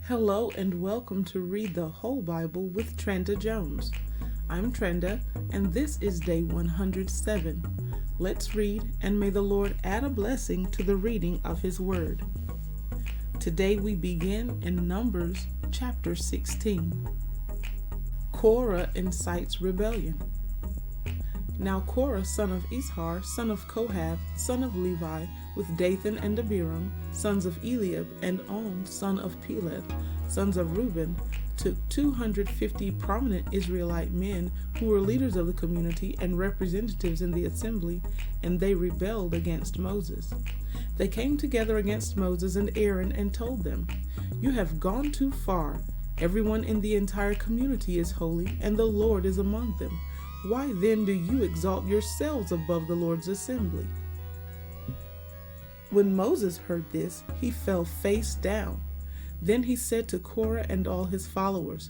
Hello and welcome to Read the Whole Bible with Trenda Jones. I'm Trenda and this is day 107. Let's read, and may the Lord add a blessing to the reading of His Word. Today we begin in Numbers chapter 16. Korah incites rebellion. Now Korah, son of Izhar, son of Kohath, son of Levi, with Dathan and Abiram, sons of Eliab, and On, son of Peleth, sons of Reuben, took 250 prominent Israelite men who were leaders of the community and representatives in the assembly, and they rebelled against Moses. They came together against Moses and Aaron and told them, "You have gone too far. Everyone in the entire community is holy, and the Lord is among them. Why then do you exalt yourselves above the Lord's assembly?" When Moses heard this, he fell face down. Then he said to Korah and all his followers,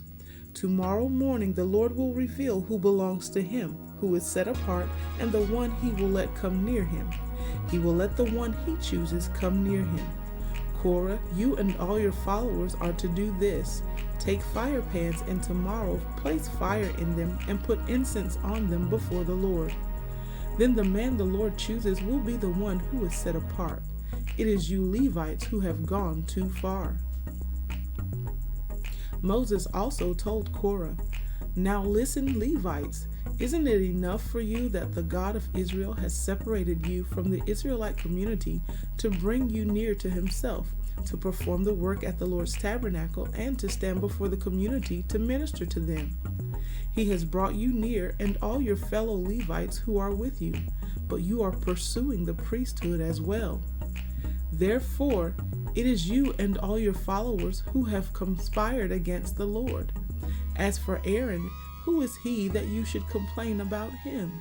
"Tomorrow morning the Lord will reveal who belongs to him, who is set apart, and the one he will let come near him. He will let the one he chooses come near him. Korah, you and all your followers are to do this. Take fire pans, and tomorrow place fire in them and put incense on them before the Lord. Then the man the Lord chooses will be the one who is set apart. It is you Levites who have gone too far." Moses also told Korah, "Now listen, Levites, isn't it enough for you that the God of Israel has separated you from the Israelite community to bring you near to himself, to perform the work at the Lord's tabernacle, and to stand before the community to minister to them? He has brought you near, and all your fellow Levites who are with you, but you are pursuing the priesthood as well. Therefore, it is you and all your followers who have conspired against the Lord. As for Aaron, who is he that you should complain about him?"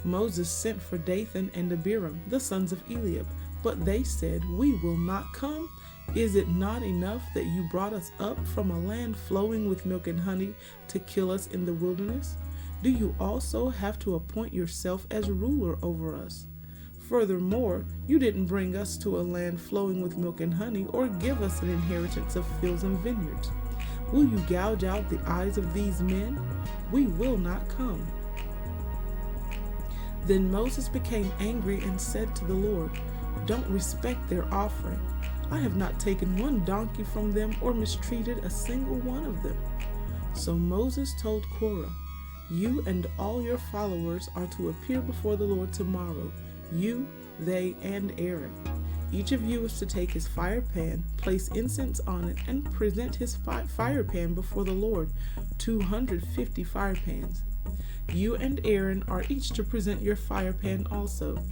Moses sent for Dathan and Abiram, the sons of Eliab, but they said, "We will not come. Is it not enough that you brought us up from a land flowing with milk and honey to kill us in the wilderness? Do you also have to appoint yourself as ruler over us? Furthermore, you didn't bring us to a land flowing with milk and honey, or give us an inheritance of fields and vineyards. Will you gouge out the eyes of these men? We will not come." Then Moses became angry and said to the Lord, "Don't respect their offering. I have not taken one donkey from them or mistreated a single one of them." So Moses told Korah, "You and all your followers are to appear before the Lord tomorrow, you, they, and Aaron. Each of you is to take his fire pan, place incense on it, and present his fire pan before the Lord, 250 fire pans. You and Aaron are each to present your fire pan also."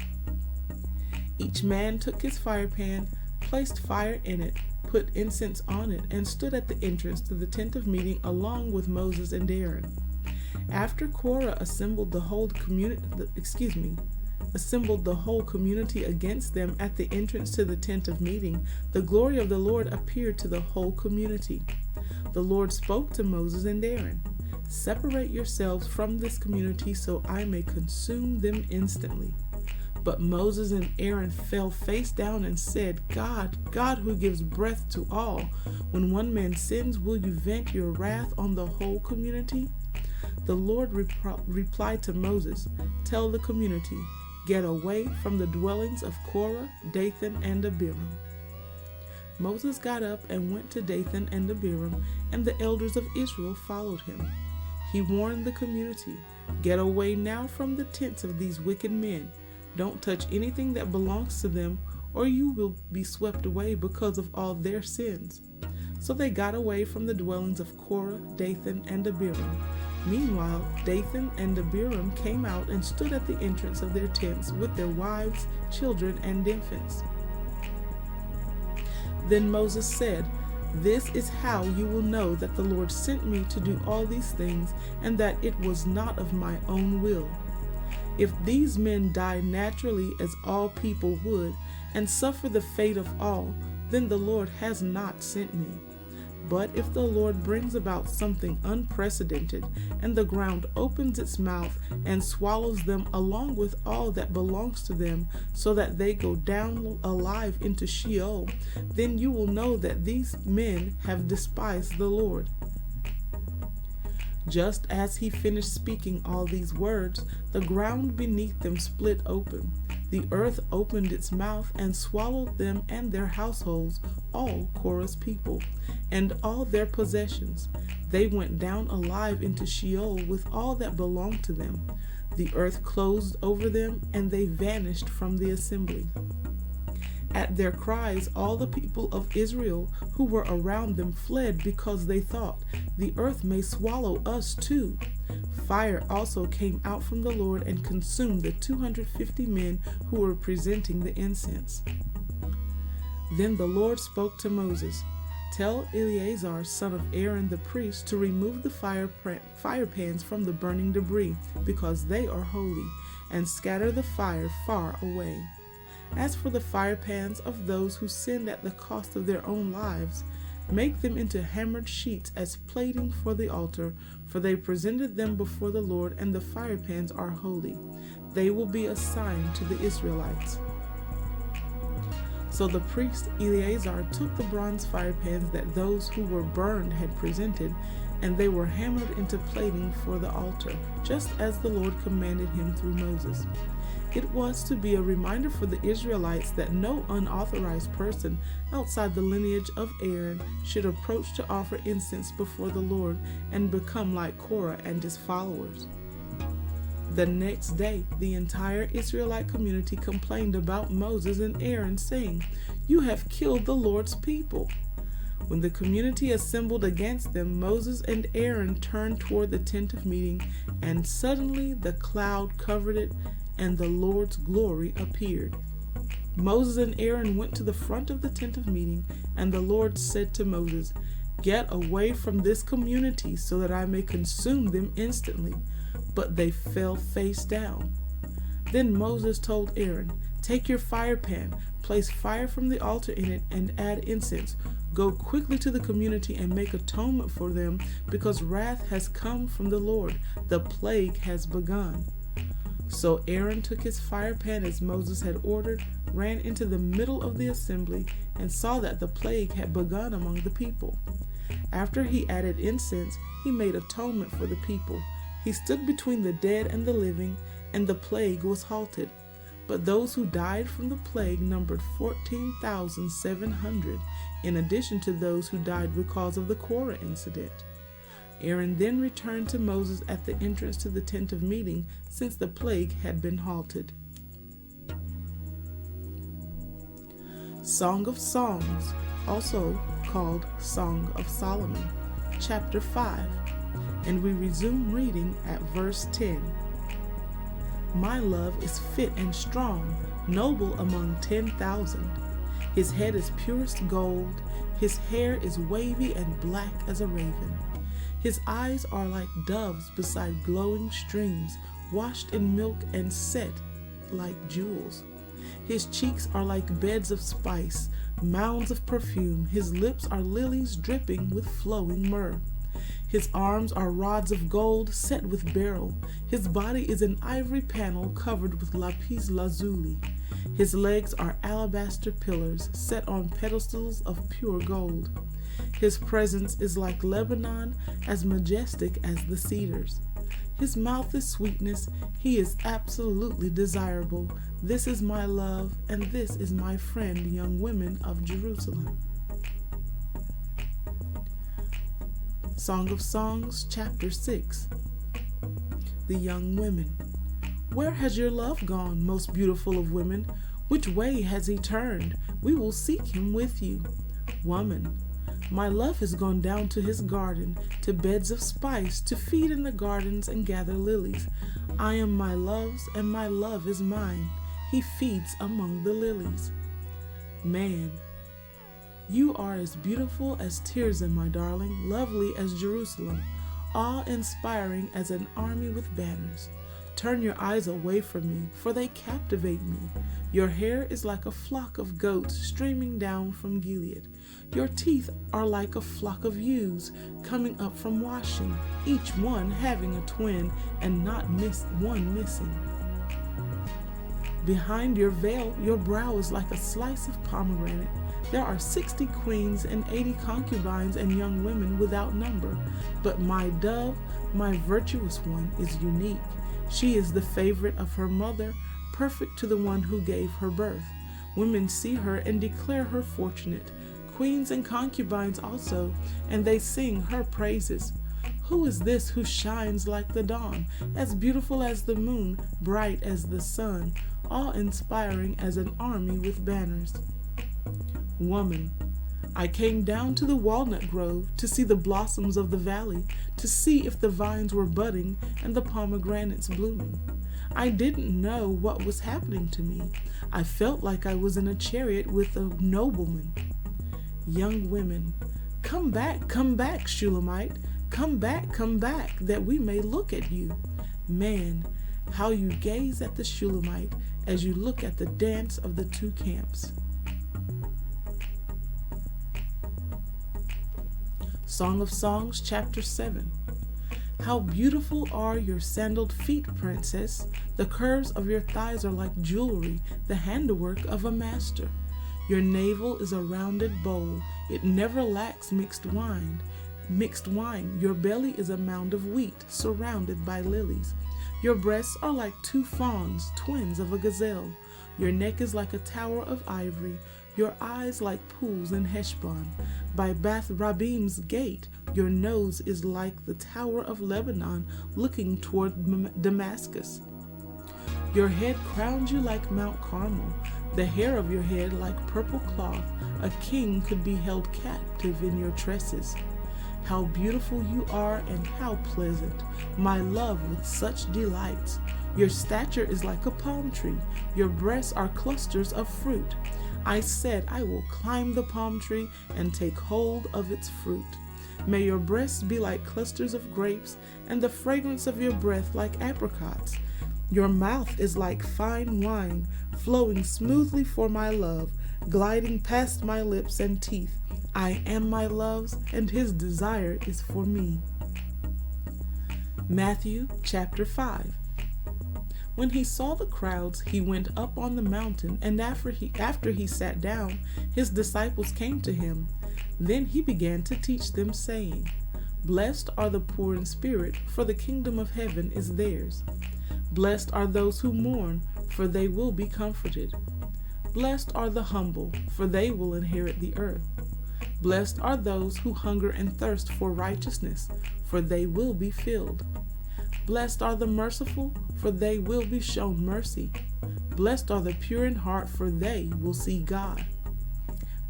Each man took his fire pan, placed fire in it, put incense on it, and stood at the entrance to the tent of meeting along with Moses and Aaron. After Korah assembled the whole community against them at the entrance to the tent of meeting, the glory of the Lord appeared to the whole community. The Lord spoke to Moses and Aaron, "Separate yourselves from this community so I may consume them instantly." But Moses and Aaron fell face down and said, God who gives breath to all, when one man sins, will you vent your wrath on the whole community?" The Lord replied to Moses, "Tell the community, get away from the dwellings of Korah, Dathan, and Abiram." Moses got up and went to Dathan and Abiram, and the elders of Israel followed him. He warned the community, "Get away now from the tents of these wicked men. Don't touch anything that belongs to them, or you will be swept away because of all their sins." So they got away from the dwellings of Korah, Dathan, and Abiram. Meanwhile, Dathan and Abiram came out and stood at the entrance of their tents with their wives, children, and infants. Then Moses said, "This is how you will know that the Lord sent me to do all these things, and that it was not of my own will. If these men die naturally as all people would, and suffer the fate of all, then the Lord has not sent me. But if the Lord brings about something unprecedented, and the ground opens its mouth and swallows them along with all that belongs to them, so that they go down alive into Sheol, then you will know that these men have despised the Lord." Just as he finished speaking all these words, the ground beneath them split open. The earth opened its mouth and swallowed them and their households, all Korah's people, and all their possessions. They went down alive into Sheol with all that belonged to them. The earth closed over them, and they vanished from the assembly. At their cries, all the people of Israel who were around them fled, because they thought, "The earth may swallow us too." Fire also came out from the Lord and consumed the 250 men who were presenting the incense. Then the Lord spoke to Moses, "Tell Eleazar, son of Aaron the priest, to remove the fire pans from the burning debris, because they are holy, and scatter the fire far away. As for the fire pans of those who sinned at the cost of their own lives, make them into hammered sheets as plating for the altar, for they presented them before the Lord, and the fire pans are holy. They will be a sign to the Israelites." So the priest Eleazar took the bronze fire pans that those who were burned had presented, and they were hammered into plating for the altar, just as the Lord commanded him through Moses. It was to be a reminder for the Israelites that no unauthorized person outside the lineage of Aaron should approach to offer incense before the Lord and become like Korah and his followers. The next day, the entire Israelite community complained about Moses and Aaron, saying, "You have killed the Lord's people." When the community assembled against them, Moses and Aaron turned toward the tent of meeting, and suddenly the cloud covered it, and the Lord's glory appeared. Moses and Aaron went to the front of the tent of meeting, and the Lord said to Moses, "Get away from this community so that I may consume them instantly." But they fell face down. Then Moses told Aaron, "Take your fire pan, place fire from the altar in it, and add incense. Go quickly to the community and make atonement for them, because wrath has come from the Lord. The plague has begun." So Aaron took his fire pan as Moses had ordered, ran into the middle of the assembly, and saw that the plague had begun among the people. After he added incense, he made atonement for the people. He stood between the dead and the living, and the plague was halted. But those who died from the plague numbered 14,700, in addition to those who died because of the Korah incident. Aaron then returned to Moses at the entrance to the tent of meeting, since the plague had been halted. Song of Songs, also called Song of Solomon, chapter 5, and we resume reading at verse 10. "My love is fit and strong, noble among 10,000. His head is purest gold, his hair is wavy and black as a raven. His eyes are like doves beside glowing streams, washed in milk and set like jewels. His cheeks are like beds of spice, mounds of perfume. His lips are lilies dripping with flowing myrrh. His arms are rods of gold set with beryl. His body is an ivory panel covered with lapis lazuli. His legs are alabaster pillars set on pedestals of pure gold. His presence is like Lebanon, as majestic as the cedars. His mouth is sweetness. He is absolutely desirable. This is my love, and this is my friend, young women of Jerusalem." Song of Songs, chapter 6. The Young Women. "Where has your love gone, most beautiful of women? Which way has he turned? We will seek him with you. Woman, my love has gone down to his garden, to beds of spice, to feed in the gardens and gather lilies. I am my love's, and my love is mine. He feeds among the lilies. Man, you are as beautiful as Tirzah, my darling, lovely as Jerusalem, awe-inspiring as an army with banners. Turn your eyes away from me, for they captivate me. Your hair is like a flock of goats streaming down from Gilead. Your teeth are like a flock of ewes coming up from washing, each one having a twin and not one missing. Behind your veil, your brow is like a slice of pomegranate. There are 60 queens and 80 concubines and young women without number. But my dove, my virtuous one, is unique. She is the favorite of her mother, perfect to the one who gave her birth. Women see her and declare her fortunate, queens and concubines also, and they sing her praises. Who is this who shines like the dawn, as beautiful as the moon, bright as the sun, awe-inspiring as an army with banners? Woman, I came down to the walnut grove to see the blossoms of the valley, to see if the vines were budding and the pomegranates blooming. I didn't know what was happening to me. I felt like I was in a chariot with a nobleman. Young women, come back, Shulamite. Come back, that we may look at you. Man, how you gaze at the Shulamite as you look at the dance of the two camps. Song of Songs, chapter 7. How beautiful are your sandaled feet, princess. The curves of your thighs are like jewelry, the handiwork of a master. Your navel is a rounded bowl. It never lacks mixed wine. Your belly is a mound of wheat, surrounded by lilies. Your breasts are like two fawns, twins of a gazelle. Your neck is like a tower of ivory. Your eyes like pools in Heshbon. By Bath Rabim's gate, your nose is like the tower of Lebanon, looking toward Damascus. Your head crowns you like Mount Carmel, the hair of your head like purple cloth. A king could be held captive in your tresses. How beautiful you are and how pleasant, my love with such delights. Your stature is like a palm tree. Your breasts are clusters of fruit. I said, I will climb the palm tree and take hold of its fruit. May your breasts be like clusters of grapes, and the fragrance of your breath like apricots. Your mouth is like fine wine, flowing smoothly for my love, gliding past my lips and teeth. I am my love's, and his desire is for me. Matthew chapter 5. When he saw the crowds, he went up on the mountain, and after he sat down, his disciples came to him. Then he began to teach them, saying, Blessed are the poor in spirit, for the kingdom of heaven is theirs. Blessed are those who mourn, for they will be comforted. Blessed are the humble, for they will inherit the earth. Blessed are those who hunger and thirst for righteousness, for they will be filled. Blessed are the merciful, for they will be shown mercy. Blessed are the pure in heart, for they will see God.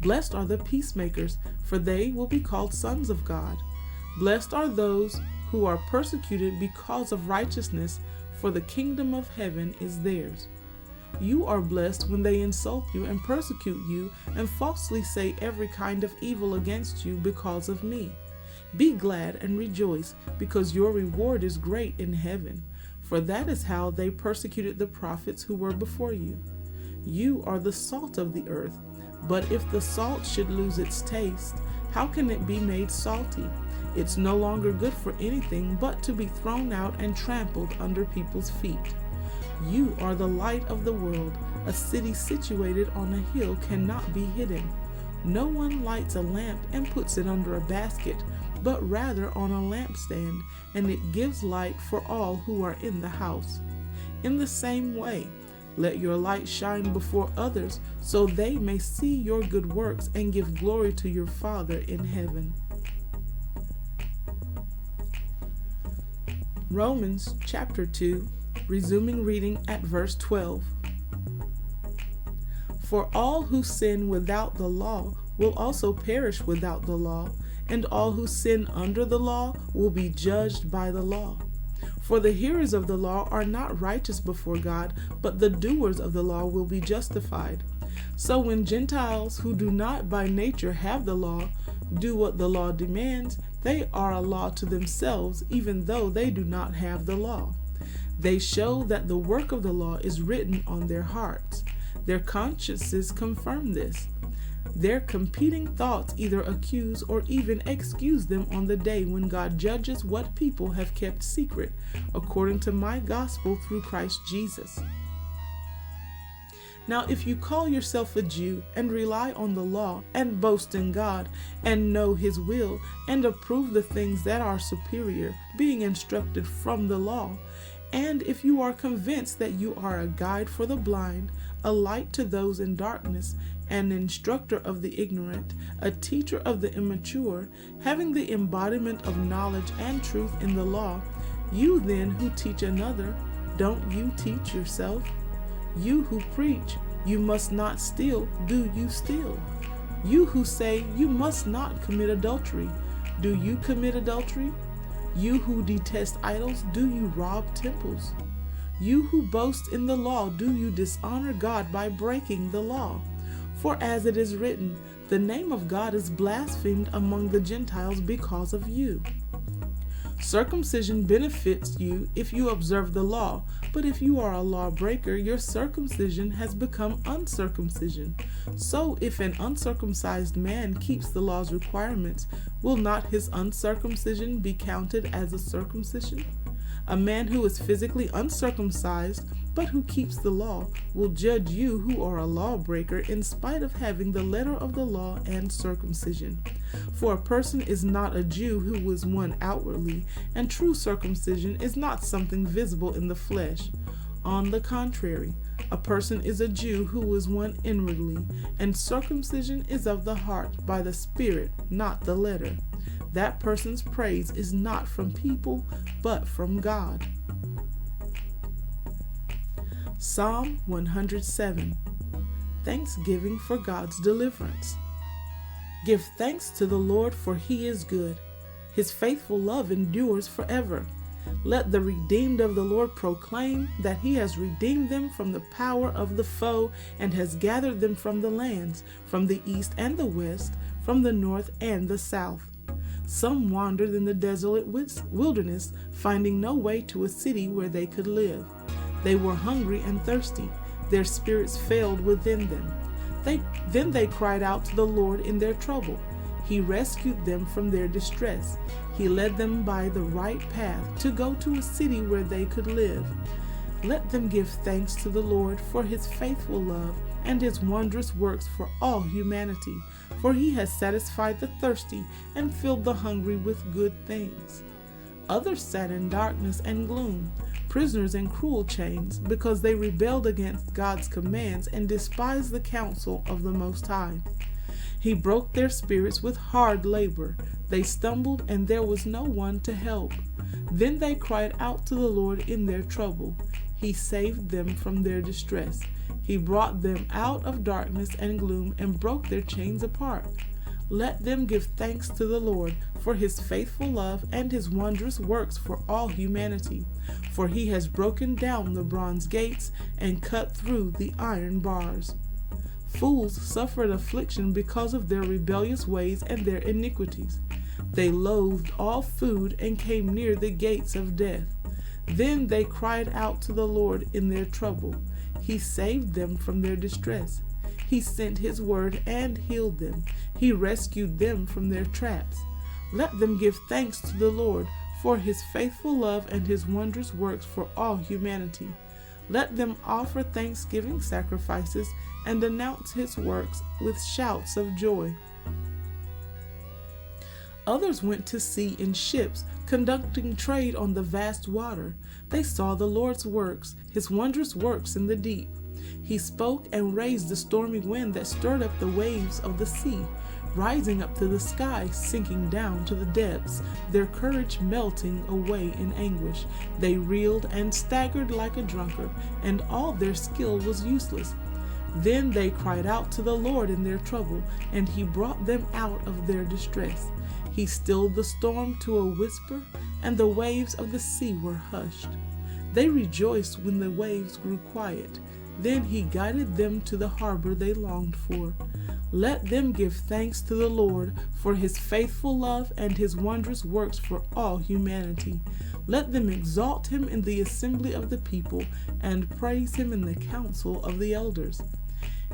Blessed are the peacemakers, for they will be called sons of God. Blessed are those who are persecuted because of righteousness, for the kingdom of heaven is theirs. You are blessed when they insult you and persecute you and falsely say every kind of evil against you because of me. Be glad and rejoice, because your reward is great in heaven, for that is how they persecuted the prophets who were before you. You are the salt of the earth, but if the salt should lose its taste, how can it be made salty? It's no longer good for anything but to be thrown out and trampled under people's feet. You are the light of the world. A city situated on a hill cannot be hidden. No one lights a lamp and puts it under a basket, but rather on a lampstand, and it gives light for all who are in the house. In the same way, let your light shine before others, so they may see your good works and give glory to your Father in heaven. Romans chapter 2, resuming reading at verse 12. For all who sin without the law will also perish without the law, and all who sin under the law will be judged by the law. For the hearers of the law are not righteous before God, but the doers of the law will be justified. So when Gentiles who do not by nature have the law do what the law demands, they are a law to themselves, even though they do not have the law. They show that the work of the law is written on their hearts. Their consciences confirm this. Their competing thoughts either accuse or even excuse them on the day when God judges what people have kept secret, according to my gospel through Christ Jesus. Now, if you call yourself a Jew and rely on the law and boast in God and know His will and approve the things that are superior, being instructed from the law, and if you are convinced that you are a guide for the blind, a light to those in darkness, an instructor of the ignorant, a teacher of the immature, having the embodiment of knowledge and truth in the law, you then who teach another, don't you teach yourself? You who preach, you must not steal, do you steal? You who say you must not commit adultery, do you commit adultery? You who detest idols, do you rob temples? You who boast in the law, do you dishonor God by breaking the law? For as it is written, the name of God is blasphemed among the Gentiles because of you. Circumcision benefits you if you observe the law, but if you are a lawbreaker, your circumcision has become uncircumcision. So if an uncircumcised man keeps the law's requirements, will not his uncircumcision be counted as a circumcision? A man who is physically uncircumcised, but who keeps the law, will judge you who are a lawbreaker in spite of having the letter of the law and circumcision. For a person is not a Jew who is one outwardly, and true circumcision is not something visible in the flesh. On the contrary, a person is a Jew who is one inwardly, and circumcision is of the heart by the Spirit, not the letter. That person's praise is not from people, but from God. Psalm 107. Thanksgiving for God's deliverance. Give thanks to the Lord, for He is good. His faithful love endures forever. Let the redeemed of the Lord proclaim that He has redeemed them from the power of the foe and has gathered them from the lands, from the east and the west, from the north and the south. Some wandered in the desolate wilderness, finding no way to a city where they could live. They were hungry and thirsty. Their spirits failed within them. Then they cried out to the Lord in their trouble. He rescued them from their distress. He led them by the right path to go to a city where they could live. Let them give thanks to the Lord for His faithful love and His wondrous works for all humanity. For He has satisfied the thirsty and filled the hungry with good things. Others sat in darkness and gloom, prisoners in cruel chains, because they rebelled against God's commands and despised the counsel of the Most High. He broke their spirits with hard labor. They stumbled, and there was no one to help. Then they cried out to the Lord in their trouble. He saved them from their distress. He brought them out of darkness and gloom and broke their chains apart. Let them give thanks to the Lord for His faithful love and His wondrous works for all humanity. For He has broken down the bronze gates and cut through the iron bars. Fools suffered affliction because of their rebellious ways and their iniquities. They loathed all food and came near the gates of death. Then they cried out to the Lord in their trouble. He saved them from their distress. He sent His word and healed them. He rescued them from their traps. Let them give thanks to the Lord for His faithful love and His wondrous works for all humanity. Let them offer thanksgiving sacrifices and announce His works with shouts of joy. Others went to sea in ships, conducting trade on the vast water. They saw the Lord's works, His wondrous works in the deep. He spoke and raised the stormy wind that stirred up the waves of the sea, rising up to the sky, sinking down to the depths, their courage melting away in anguish. They reeled and staggered like a drunkard, and all their skill was useless. Then they cried out to the Lord in their trouble, and He brought them out of their distress. He stilled the storm to a whisper, and the waves of the sea were hushed. They rejoiced when the waves grew quiet. Then He guided them to the harbor they longed for. Let them give thanks to the Lord for His faithful love and His wondrous works for all humanity. Let them exalt him in the assembly of the people and praise him in the council of the elders.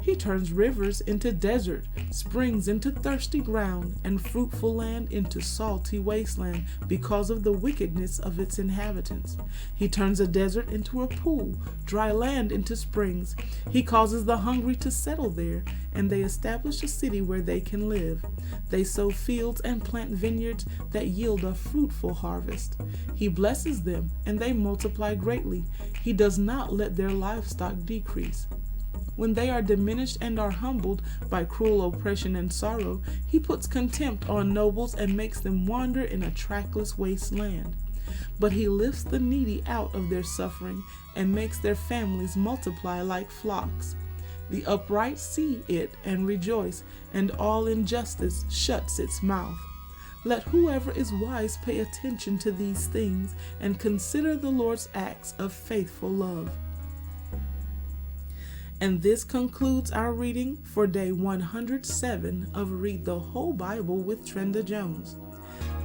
He turns rivers into desert, springs into thirsty ground, and fruitful land into salty wasteland because of the wickedness of its inhabitants. He turns a desert into a pool, dry land into springs. He causes the hungry to settle there, and they establish a city where they can live. They sow fields and plant vineyards that yield a fruitful harvest. He blesses them, and they multiply greatly. He does not let their livestock decrease. When they are diminished and are humbled by cruel oppression and sorrow, he puts contempt on nobles and makes them wander in a trackless waste land. But he lifts the needy out of their suffering and makes their families multiply like flocks. The upright see it and rejoice, and all injustice shuts its mouth. Let whoever is wise pay attention to these things and consider the Lord's acts of faithful love. And this concludes our reading for day 107 of Read the Whole Bible with Trenda Jones.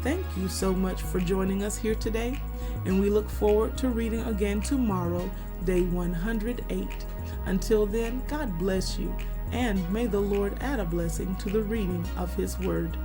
Thank you so much for joining us here today, and we look forward to reading again tomorrow, day 108. Until then, God bless you, and may the Lord add a blessing to the reading of His Word.